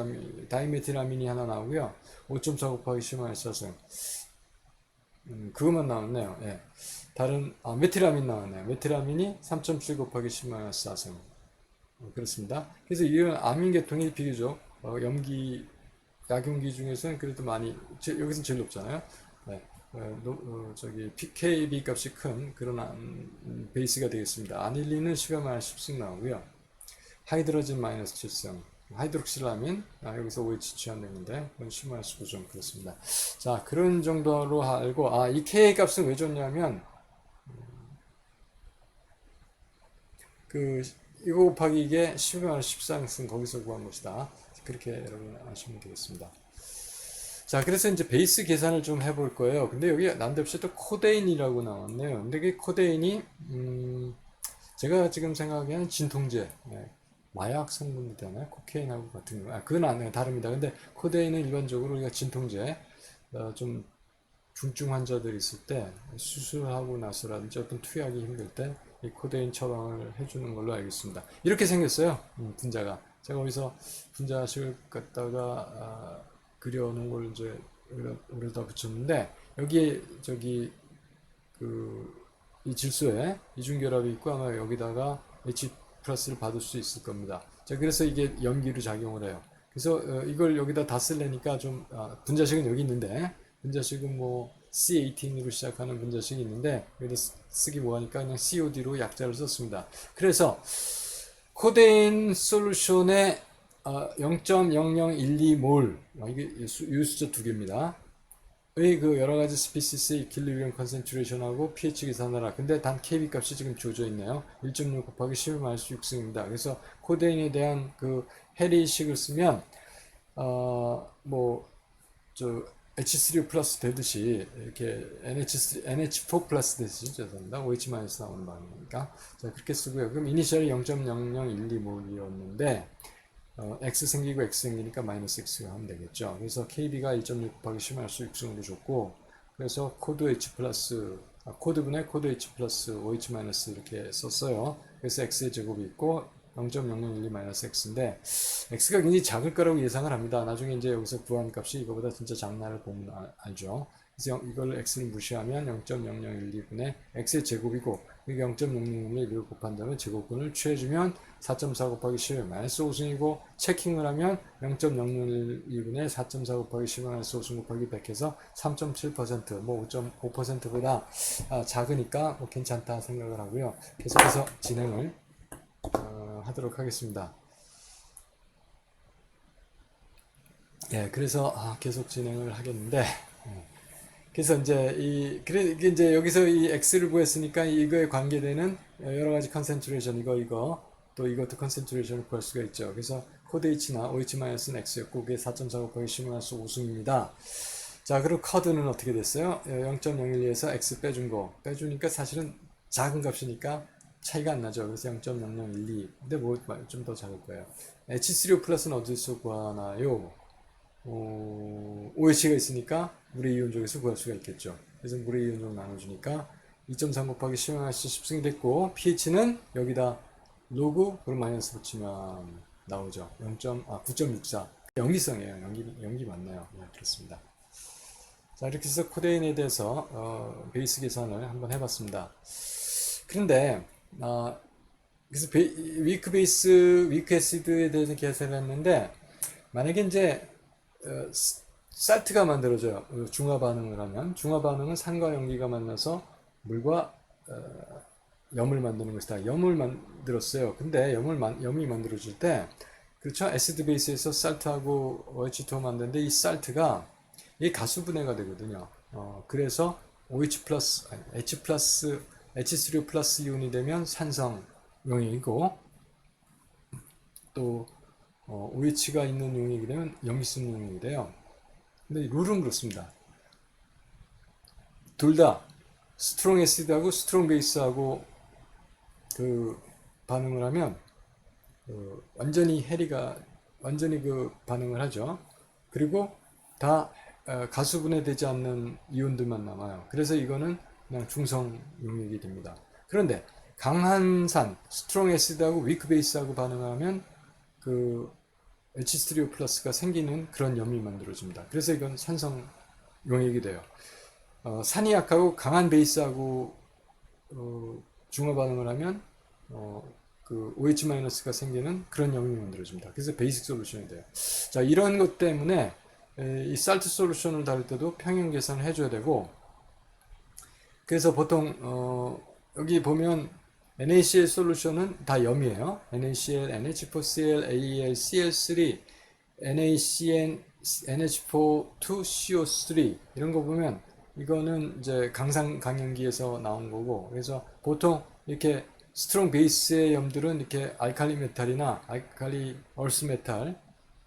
다이메틸아민이 하나 나오고요. 5.4 곱하기 10-4승 그것만 나왔네요. 예. 다른 메틸아민 나왔네요. 메틸아민이 3.7 곱하기 10-4승 그렇습니다. 그래서 이런 아민 계통이 비교적 약용기 중에서는 그래도 많이 여기서는 제일 높잖아요. 네. 저기 PKB 값이 큰 그런 베이스가 되겠습니다. 아닐린은 10-10승 나오고요. 하이드로진 마이너스 7승 하이드록실라민 여기서 OH 취한되는데 그건 10-9좀 그렇습니다. 자, 그런 정도로 알고 이 K 값은 왜 줬냐면 이거 곱하기 이게 10-13승 거기서 구한 것이다. 그렇게 여러분 아시면 되겠습니다. 자, 그래서 이제 베이스 계산을 좀 해볼 거예요. 근데 여기 난데없이 또 코데인이라고 나왔네요. 근데 그 코데인이 제가 지금 생각하기에는 진통제, 마약 성분이 되나요? 코케인하고 같은 거. 그건 아니에요. 다릅니다. 근데 코데인은 일반적으로 우리가 진통제, 좀 중증 환자들이 있을 때 수술하고 나서라든지 어떤 투약이 힘들 때 이 코데인 처방을 해주는 걸로 알고 있습니다. 이렇게 생겼어요. 분자가. 제가 어디서 분자식을 갖다가 그려놓은 걸 이제 여기다 붙였는데 여기에 이 질소에 이중결합이 있고 아마 여기다가 H 플러스를 받을 수 있을 겁니다. 자, 그래서 이게 염기로 작용을 해요. 그래서 이걸 여기다 다 쓸래니까 좀 분자식은 여기 있는데 분자식은 뭐 C18으로 시작하는 분자식이 있는데 여기다 쓰기 뭐하니까 그냥 COD로 약자를 썼습니다. 그래서 코데인 솔루션에 0.0012몰 이게 유수자 두 개입니다. 의 그 여러 가지 스피시스의 이퀄리브리엄 컨센트레이션하고 pH 계산하라. 근데 단 KB 값이 지금 주어져 있네요. 1.6 곱하기 10-6승입니다. 그래서 코데인에 대한 그 해리식을 쓰면 H3O 플러스 되듯이 이렇게 NH4 플러스 되듯이 죄송합니다. OH 마이너스 나오는 방이니까 자 그렇게 쓰고요. 그럼 이니셜이 0.0012몰이었는데 X 생기고 X 생기니까 마이너스 X가 하면 되겠죠. 그래서 KB가 1.6 곱하기 10-6승으로 줬고 그래서 코드 H 플러스 코드분의 코드 H 플러스 OH 마이너스 이렇게 썼어요. 그래서 X의 제곱이 있고 0.0012-X인데 X가 굉장히 작을 거라고 예상을 합니다. 나중에 이제 여기서 구한 값이 이거보다 진짜 작나를 보면 알죠. 그래서 이걸 X를 무시하면 0.0012분의 X의 제곱이고 이게 0.00을 이걸 곱한다면 제곱근을 취해주면 4.4 곱하기 10-5승이고 체킹을 하면 0.001분의 4.4 곱하기 10-5승 곱하기 100 해서 3.7% 뭐 5.5%보다 작으니까 뭐 괜찮다 생각을 하고요. 계속해서 진행을 하도록 하겠습니다. 예, 그래서 계속 진행을 하겠는데, 그래서 이제 이게 이제 여기서 이 x를 구했으니까 이거에 관계되는 여러 가지 컨센트레이션 또 이것도 컨센트레이션을 구할 수가 있죠. 그래서 코드 h나 OH-는 x였고 그게 4.4 곱하기 10-5승입니다. 자, 그리고 커드는 어떻게 됐어요? 0.012에서 x 빼주니까 사실은 작은 값이니까 차이가 안 나죠. 그래서 0.0012. 근데 뭐 좀 더 작을 거예요. H3O 플러스는 어디서 구하나요? OH가 있으니까 물의 이온족에서 구할 수가 있겠죠. 그래서 물의 이온족 나눠주니까 2.3 곱하기 10-10승이 됐고 pH는 여기다 로그 그럼 마이너스 붙이면 나오죠. 9.64. 염기성이에요. 염기 맞나요? 네, 그렇습니다. 자, 이렇게 해서 코데인에 대해서 베이스 계산을 한번 해봤습니다. 그런데 그래서 위크 애시드에 대해서 계산을 했는데 만약에 이제 살트가 만들어져요. 중화 반응을 하면 중화 반응은 산과 염기가 만나서 물과 염을 만드는 것이다. 염을 만들었어요. 근데 염이 만들어질 때 그렇죠. 애시드 베이스에서 살트하고 OH2 만드는데 이 살트가 이 가수 분해가 되거든요. 그래서 OH 플러스 H 플러스 H3O 플러스 이온이 되면 산성 용액이고 또 OH가 있는 용액이 되면 염기성 용액이 돼요. 근데 룰은 그렇습니다. 둘 다 스트롱 애시드하고 스트롱 베이스하고 그 반응을 하면 완전히 그 반응을 하죠. 그리고 다 가수분해되지 않는 이온들만 남아요. 그래서 이거는 그냥 중성 용액이 됩니다. 그런데 강한 산, 스트롱 애시드하고 위크 베이스하고 반응하면 그 H3O 플러스가 생기는 그런 염이 만들어집니다. 그래서 이건 산성 용액이 돼요. 산이 약하고 강한 베이스하고 중화 반응을 하면 그 OH-가 생기는 그런 염이 만들어집니다. 그래서 베이직 솔루션이 돼요. 자, 이런 것 때문에 이 살트 솔루션을 다룰 때도 평형 계산을 해줘야 되고, 그래서 보통 여기 보면 NaCl 솔루션은 다 염이에요. NaCl, NH4Cl, AEL, CL3, NaCN, NH4,2CO3 이런 거 보면 이거는 이제 강산 강연기에서 나온 거고, 그래서 보통 이렇게 스트롱 베이스의 염들은 이렇게 알칼리 메탈이나 알칼리 얼스 메탈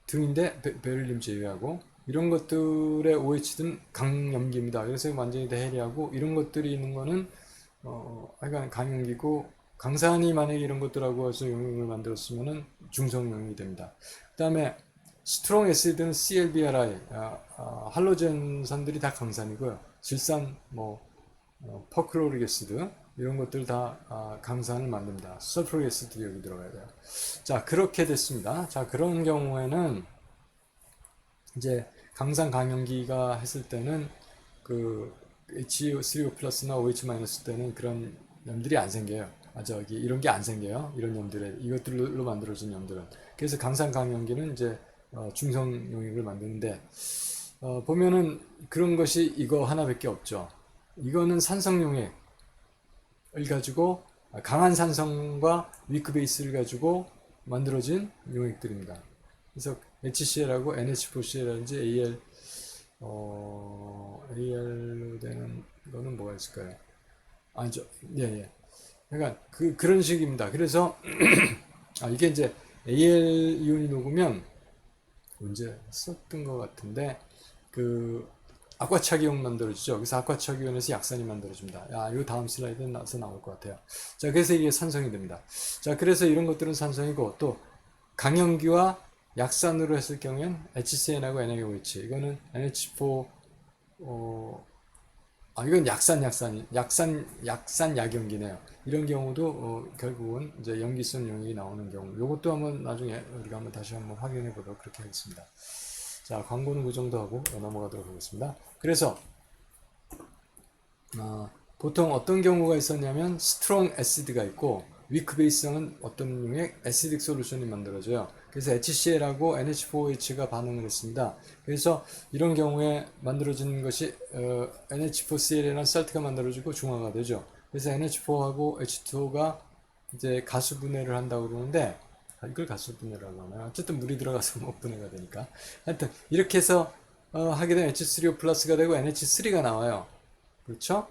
등인데 베릴륨 제외하고 이런 것들의 OH는 강염기입니다. 그래서 완전히 대해리하고 이런 것들이 있는 거는 하여간 강염기고 강산이 만약에 이런 것들하고 해서 용액을 만들었으면은 중성 용액이 됩니다. 그 다음에 스트롱 애시드는 CLBRI 할로젠산들이 다 강산이고요. 질산 퍼크로릭 애시드 이런 것들 다 강산을 만듭니다. 설프릭 애시드 여기 들어가야 돼요. 자, 그렇게 됐습니다. 자, 그런 경우에는 이제 강산 강염기가 했을 때는 그 H3O 플러스나 OH 마이너스 때는 그런 염들이 안 생겨요. 저기 이런 게 안 생겨요. 이런 염들에 이것들로 만들어진 염들은. 그래서 강산 강염기는 이제 중성 용액을 만드는데 보면은 그런 것이 이거 하나밖에 없죠. 이거는 산성 용액을 가지고 강한 산성과 위크 베이스를 가지고 만들어진 용액들입니다. 그래서 HCl하고 NH4Cl라든지 AL로 되는 거는 뭐가 있을까요? 아니죠. 예, 예. 그러니까 그런 식입니다. 그래서 이게 이제 AL 이온이 녹으면 언제 썼던 것 같은데 그 아쿠아차기온 만들어지죠. 그래서 아쿠아차기온에서 약산이 만들어집니다. 이거 다음 슬라이드에 나올 것 같아요. 자, 그래서 이게 산성이 됩니다. 자, 그래서 이런 것들은 산성이고 또 강염기와 약산으로 했을 경우엔 HCN하고 NaOH 이거는 NH4 이건 약산 약염기네요. 이런 경우도 결국은 이제 염기성 용액이 나오는 경우. 이것도 한번 나중에 우리가 한번 다시 한번 확인해 보도록 그렇게 하겠습니다. 자, 광고는 그 정도 하고 넘어가도록 하겠습니다. 그래서 보통 어떤 경우가 있었냐면 스트롱 애시드가 있고 위크 베이스성은 어떤 용액 애시딕 솔루션이 만들어져요. 그래서 HCl하고 NH4OH가 반응을 했습니다. 그래서 이런 경우에 만들어지는 것이 NH4Cl이라는 살트가 만들어지고 중화가 되죠. 그래서 NH4하고 H2O가 이제 가수 분해를 한다고 그러는데 이걸 가수분해라고 하나. 어쨌든 물이 들어가서 뭐 분해가 되니까. 하여튼 이렇게 해서 하게 되면 H3O 플러스가 되고 NH3가 나와요. 그렇죠?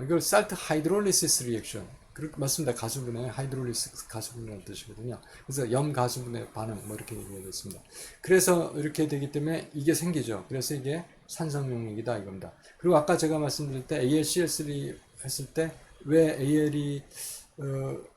이걸 살트 하이드롤리시스 리액션. 그렇게 맞습니다. 가수분해, 하이드롤리시스 가수분해라는 뜻이거든요. 그래서 염 가수분해 반응 뭐 이렇게 얘기가 됐습니다. 그래서 이렇게 되기 때문에 이게 생기죠. 그래서 이게 산성용액이다 이겁니다. 그리고 아까 제가 말씀드릴 때 AlCl3 했을 때 왜 AL이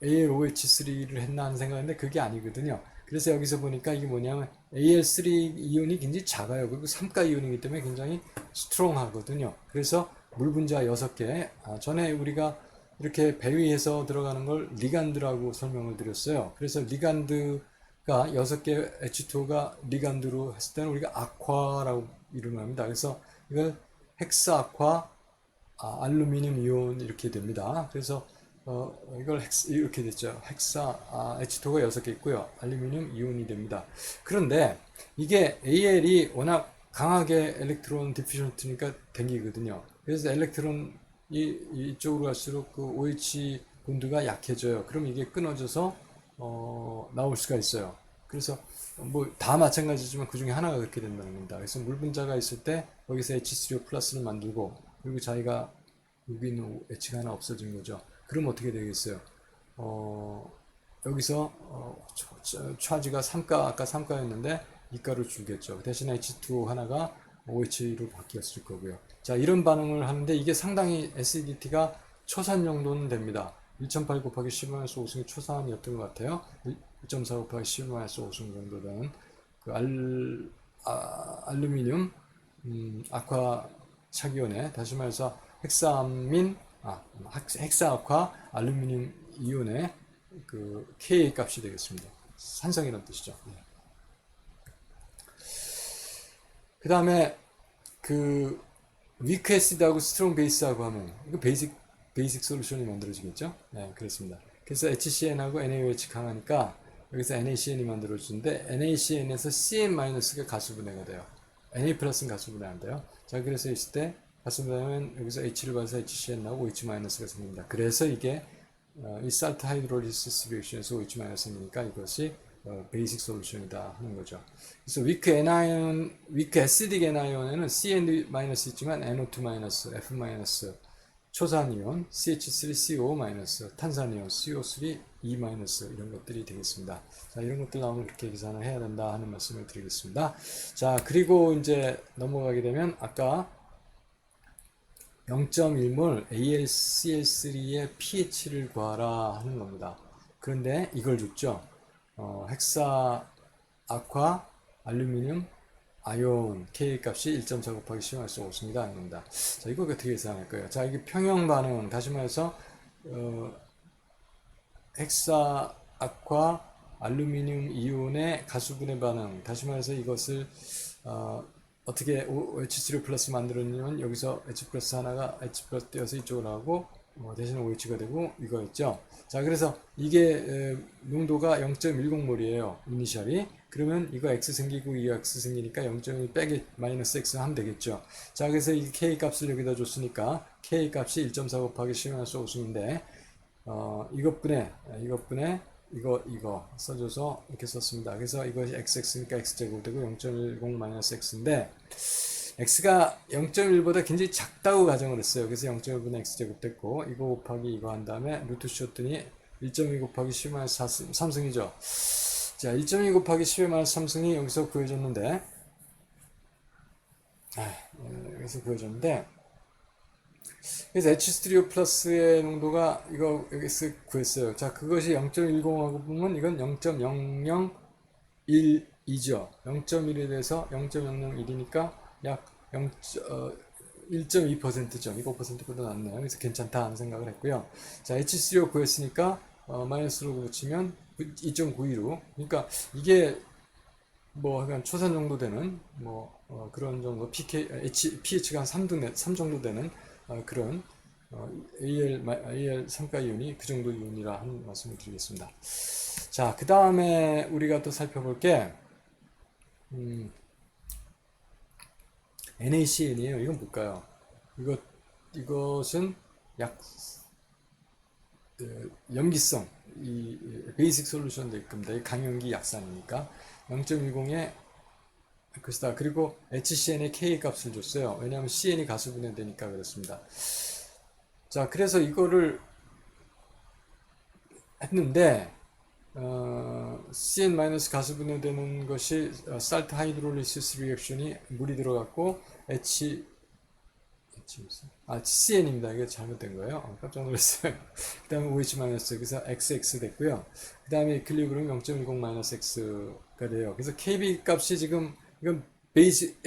AlOH3를 했나 하는 생각인데 그게 아니거든요. 그래서 여기서 보니까 이게 뭐냐면 AL3 이온이 굉장히 작아요. 그리고 3가 이온이기 때문에 굉장히 스트롱하거든요. 그래서 물 분자 6개. 전에 우리가 이렇게 배 위에서 들어가는 걸 리간드라고 설명을 드렸어요. 그래서 리간드가 6개 H2O가 리간드로 했을 때는 우리가 아쿠아라고 이름을 합니다. 그래서 이걸 헥사 아쿠아 알루미늄 이온 이렇게 됩니다. 그래서 이걸 이렇게 됐죠. 헥사 H2가 6개 있고요. 알루미늄 이온이 됩니다. 그런데 이게 AL이 워낙 강하게 엘렉트론 디피션트니까 댕기거든요. 그래서 엘렉트론이 이쪽으로 갈수록 그 OH 본드가 약해져요. 그럼 이게 끊어져서 나올 수가 있어요. 그래서 뭐 다 마찬가지지만 그 중에 하나가 그렇게 된다는 겁니다. 그래서 물 분자가 있을 때 거기서 H3O 플러스를 만들고 그리고 자기가 여기 있는 H가 하나 없어진 거죠. 그럼 어떻게 되겠어요? 여기서 차지가 3가 아까 3가였는데 2가로 줄겠죠. 대신에 H2O 하나가 OH로 바뀌었을 거고요. 자, 이런 반응을 하는데 이게 상당히 acidity가 초산 정도는 됩니다. 1.8 곱하기 10-5승이 초산이었던 것 같아요. 1.4 곱하기 10-5승 정도 되는 그 알루미늄 아쿠아 착이온에 다시 말해서 헥사민 헥사아쿠아 알루미늄 이온의 그 Ka 값이 되겠습니다. 산성이라는 뜻이죠. 그 다음에 그 위크 애시드하고 스트롱 베이스하고 하면 이거 베이직 솔루션이 만들어지겠죠? 네, 그렇습니다. 그래서 HCn하고 NaOH 강하니까 여기서 NaCn이 만들어지는데 NaCn에서 CN-가 가수분해가 돼요. Na 플러스는 가수분해 안 돼요. 자, 그래서 있을 때 가수분해하면 여기서 H를 받아서 HCn 나오고 OH-가 생깁니다. 그래서 이게 이 살트 하이드롤리시스 리액션에서 OH- 생기니까 이것이 베이직 솔루션이다 하는 거죠. 그래서 위크 애시딕 애나이온에는 CN- 있지만 NO2-, F- 초산이온, CH3CO-, 탄산이온, CO3, E- 이런 것들이 되겠습니다. 자, 이런 것들 나오면 그렇게 계산을 해야 된다 하는 말씀을 드리겠습니다. 자, 그리고 이제 넘어가게 되면 아까 0.1몰 AlCl3의 pH를 구하라 하는 겁니다. 그런데 이걸 줬죠. 헥사 아쿠아 알루미늄 아이온 K 값이 1.4 곱하기 10-5입니다. 이겁니다. 자, 이거 어떻게 계산할 거예요? 자, 이게 평형 반응, 다시 말해서 헥사 아쿠아 알루미늄 이온의 가수분해 반응, 다시 말해서 이것을 어떻게 H3O 플러스 만들었냐면 여기서 H 플러스 하나가 H 플러스 띄어서 이쪽으로 하고 대신에 OH가 되고 이거였죠. 자, 그래서 이게 농도가 0.10몰이에요. 이니셜이. 그러면 이거 X 생기고 이 X 생기니까 0.1 빼기 마이너스 X 하면 되겠죠. 자, 그래서 이 K 값을 여기다 줬으니까 K 값이 1.4 곱하기 10-5인데 이것분에 이거 써줘서 이렇게 썼습니다. 그래서 이것이 xx니까 x제곱 되고 0.10 x인데 x가 0.1보다 굉장히 작다고 가정을 했어요. 그래서 0.1분의 x제곱 됐고 이거 곱하기 이거 한 다음에 루트 씌웠더니 1.2 곱하기 10-3승이죠. 자, 1.2 곱하기 10-3승이 여기서 구해졌는데 그래서 H3O 플러스의 농도가 이거 여기서 구했어요. 자, 그것이 0.10하고 보면 이건 0.001이죠. 0.1에 대해서 0.001이니까 약 1.2%죠. 2%보다 낮네요. 그래서 괜찮다 하는 생각을 했고요. 자, H3O 구했으니까 마이너스로 붙이면 2.92로. 그러니까 이게 뭐 약간 초산 정도 되는 그런 정도 pH가 한 3 정도 되는 그런 AL 3가 이온이 그 정도 이온이라 하는 말씀을 드리겠습니다. 자, 그 다음에 우리가 또 살펴볼 게 NaCn이에요. 이건 뭘까요? 이것은 약 염기성, 이 베이직 솔루션도 있습니다. 이 강염기 약산이니까 0.10에 것이다. 그리고 HCN에 K 값을 줬어요. 왜냐하면 CN이 가수분해되니까 그렇습니다. 자, 그래서 이거를 했는데 CN- 가수분해되는 것이 살트 하이드롤리시스 리액션이 물이 들어갔고 CN입니다. 이게 잘못된 거예요. 깜짝 놀랐어요. 그 다음에 OH- 여기서 XX 됐고요. 그 다음에 이퀄리브리움 0.10-X가 돼요. 그래서 KB 값이 지금 이건 베이지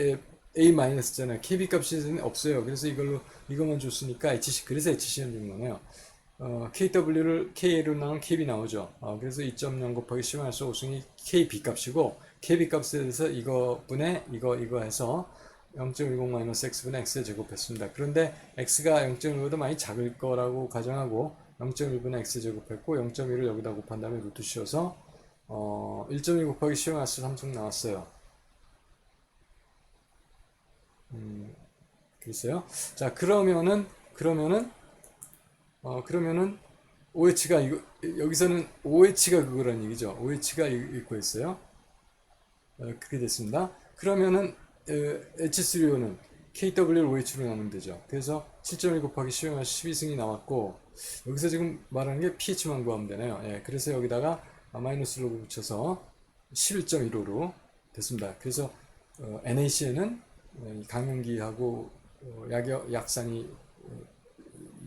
A-잖아요. KB 값이 없어요. 그래서 이것만 줬으니까 그래서 HCN 준 거네요. KW를 KA로 나오면 KB 나오죠. 그래서 2.0 곱하기 10-5 승이 KB 값이고 KB 값에 대해서 이거분의 이거 해서 0.10-x분의 x에 제곱했습니다. 그런데 x가 0.1보다 많이 작을 거라고 가정하고 0.1분의 x 제곱했고 0.1을 여기다 곱한 다음에 루트 씌워서 1.1 곱하기 10-3승 나왔어요. 글쎄요. 자, 그러면은 OH가 여기서는 OH가 그거란 얘기죠. OH가 있고 있어요. 그렇게 됐습니다. 그러면은 H3O는 KWOH로 나누면 되죠. 그래서 7.1 곱하기 12승이 나왔고 여기서 지금 말하는 게 pH만 구하면 되네요. 예, 그래서 여기다가 마이너스 로그 붙여서 11.15로 됐습니다. 그래서 NaCn은 강염기하고 약산이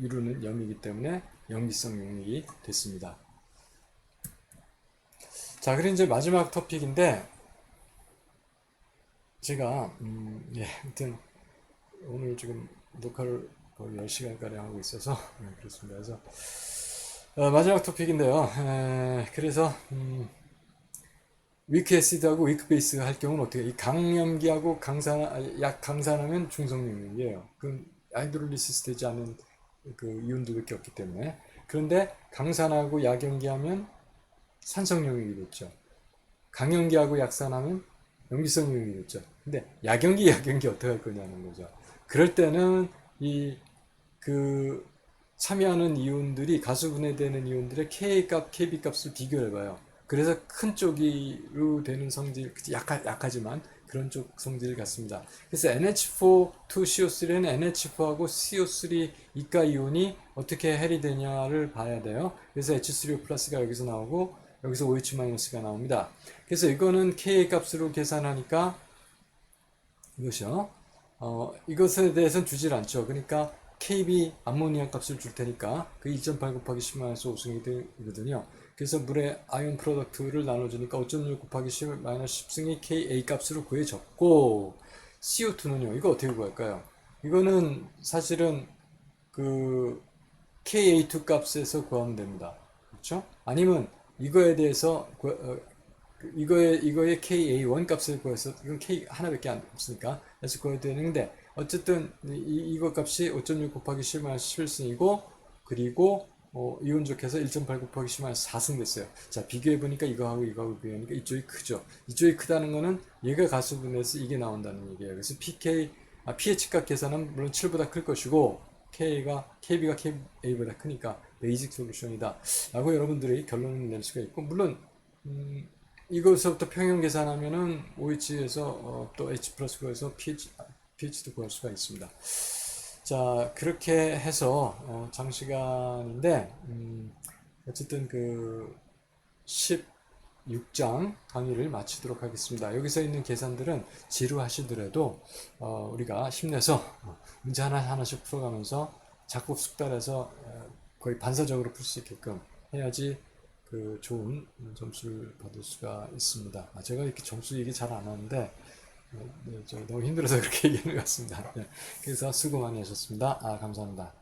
이루는 염이기 때문에 염기성 용액이 됐습니다. 자, 그리고 이제 마지막 토픽인데 제가 아무튼 오늘 지금 녹화를 거의 10시간가량 하고 있어서 그렇습니다. 그래서 마지막 토픽인데요. 그래서 위크 애시드하고 위크 베이스가 할 경우는 어떻게 이 강염기하고 약 강산하면 중성용액이에요. 그럼 하이드롤리시스 되지 않은 그 이온들밖에 없기 때문에. 그런데 강산하고 약염기하면 산성용액이 됐죠. 강염기하고 약산하면 염기성 용액이 됐죠. 근데 약염기 어떻게 할 거냐는 거죠. 그럴 때는 참여하는 이온들이 가수분해되는 이온들의 KB 값을 비교해봐요. 그래서 큰 쪽으로 되는 성질, 약하지만 그런 쪽 성질을 갖습니다. 그래서 NH4,2CO3는 NH4하고 CO3 이가 이온이 어떻게 해리 되냐를 봐야 돼요. 그래서 H3O 플러스가 여기서 나오고 여기서 OH-가 나옵니다. 그래서 이거는 Ka 값으로 계산하니까 이것이요. 이것에 대해서는 주질 않죠. 그러니까 KB 암모니아 값을 줄 테니까 그 2.8 곱하기 10-5승이 되거든요. 그래서 물의 아이온 프로덕트를 나눠주니까 5.6 곱하기 10-10승이 Ka 값으로 구해졌고 CO2는요. 이거 어떻게 구할까요? 이거는 사실은 그 Ka2 값에서 구하면 됩니다. 그렇죠? 아니면 이거에 대해서 이거의 KA1 값을 구해서 이건 K 하나밖에 안 없으니까 그래서 구해야 되는데 어쨌든 이거 값이 5.6 곱하기 10-11승이고 그리고 이온족해서 1.8 곱하기 10-4승 됐어요. 자, 비교해보니까 이거하고 비교하니까 이쪽이 크죠. 이쪽이 크다는 거는 얘가 가수분해서 이게 나온다는 얘기예요. 그래서 pH값 계산은 물론 7보다 클 것이고 KB가 KA보다 크니까 베이직 솔루션이다 라고 여러분들이 결론을 낼 수가 있고 물론 이것부터 평형 계산하면은 OH에서 또 H 플러스 구해서 pH도 구할 수가 있습니다. 자, 그렇게 해서 장시간인데 어쨌든 그 16장 강의를 마치도록 하겠습니다. 여기서 있는 계산들은 지루하시더라도 우리가 힘내서 문제 하나씩 풀어가면서 작법 숙달해서 거의 반사적으로 풀 수 있게끔 해야지 그 좋은 점수를 받을 수가 있습니다. 제가 이렇게 점수 얘기 잘 안 하는데 너무 힘들어서 그렇게 얘기하는 것 같습니다. 그래서 수고 많이 하셨습니다. 감사합니다.